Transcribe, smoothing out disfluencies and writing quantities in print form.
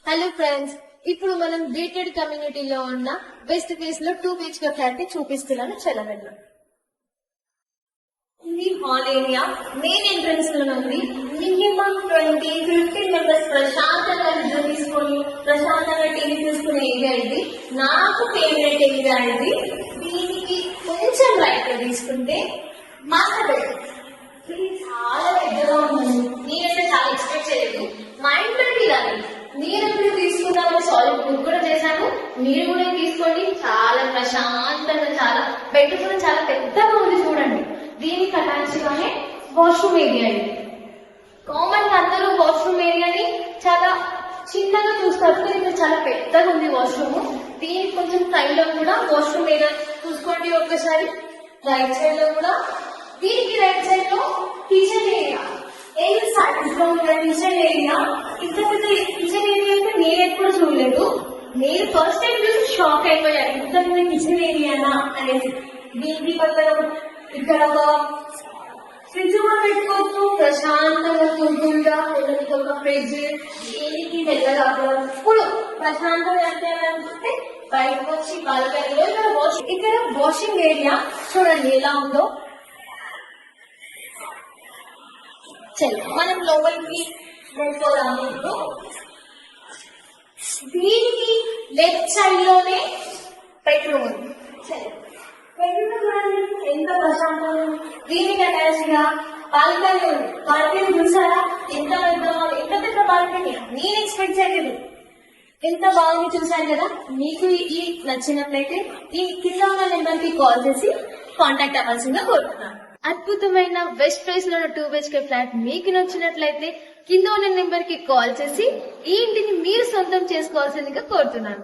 Hello friends, ఇప్పుడు మనం gated కమ్యూనిటీలో ఉన్న వెస్ట్ ఫేస్ లో 2 BHK ఫ్లాట్ ని చూపిస్తున్నాను. చలవెళ్ళు. ఇది హాల్ ఏరియా. మెయిన్ ఎంట్రన్స్ లో ఉంది. మినిమం 20-15 మెంబర్స్ ప్రశాంతంగా నిద్ర తీసుకొని ప్రశాంతంగా టీవీ చూసుకునే ఏరియా ఇది. నాకు ఫేవరెట్ ఏరియా ఇది. దీనికి కొంచెం రైట్ గా తీసుకుంటే మాస్టర్ బెడ్రూమ్. ఇది చాలా పెద్దగా ఉంది. నేనైతే చాలా ఎక్స్పెక్ట్ చేయలేదు. మా ఇంట్లో ఇలా నేను ఎప్పుడు తీసుకున్నాను, సాలిడ్ బుక్ కూడా చేశాను. మీరు కూడా తీసుకోండి. చాలా ప్రశాంతంగా, చాలా బెడ్రూమ్ కూడా చాలా పెద్దగా ఉంది. చూడండి, దీనికి అటాచ్ గానే వాష్రూమ్ ఏరియా ఇది. కామన్ గా అందరూ వాష్రూమ్ ఏరియాని చాలా చిన్నగా చూస్తారు, కానీ ఇక్కడ చాలా పెద్దగా ఉంది వాష్రూమ్. దీనికి కొంచెం సైడ్ లో కూడా వాష్రూమ్ ఏరియా చూసుకోండి ఒక్కసారి. రైట్ సైడ్ లో కూడా, దీనికి రైట్ సైడ్ లో కిచెన్ ఏరియా. ఏం సాటిస్ఫై కిచెన్ ఏరియా. ఇంత పెద్ద కిచెన్ ఏరియా అయితే నేను ఎప్పుడు చూడలేదు. నేను ఫస్ట్ టైం చూసి షాక్ అయిపోయాను, ఇంత పెద్ద కిచెన్ ఏరియానా అనేసి. దీనికి పక్కన ఇక్కడ ఒక ఫ్రిడ్జ్ కూడా పెట్టుకోవచ్చు. ప్రశాంతంగా కూల్గా ఒక ఫ్రిడ్జ్. దీనికి వెళ్ళగా ఇప్పుడు ప్రశాంతంగా అంటే అనుకుంటే బయటకు వచ్చి బాల్కనీలో ఇక్కడ వాషింగ్ ఏరియా చూడండి ఎలా ఉందో. మనం లోపలికి వెళ్ళిపోదాము. దీనికి లెఫ్ట్ సైడ్ లోనే బెడ్రూమ్ ఉంది. బెడ్రూమ్ ఎంత ప్రశాంతంగా. దీనికి అటాచ్ గా బాల్కనీ ఉంది. బాల్కనీ చూసారా ఎంత పెద్ద బాల్కనీ. నేను ఎక్స్పెక్ట్ చేయలేదు. ఎంత బాగుంది చూసాను కదా. మీకు ఈ నచ్చినట్లయితే ఈ కింద ఉన్న నెంబర్ కి కాల్ చేసి కాంటాక్ట్ అవ్వాల్సిందిగా కోరుతున్నాను. అద్భుతమైన వెస్ట్ ఫేస్ లో 2 BHK ఫ్లాట్ మీకు నచ్చినట్లయితే కింద ఉన్న నెంబర్ కి కాల్ చేసి ఈ ఇంటిని మీరు సొంతం చేసుకోవాల్సిందిగా కోరుతున్నాను.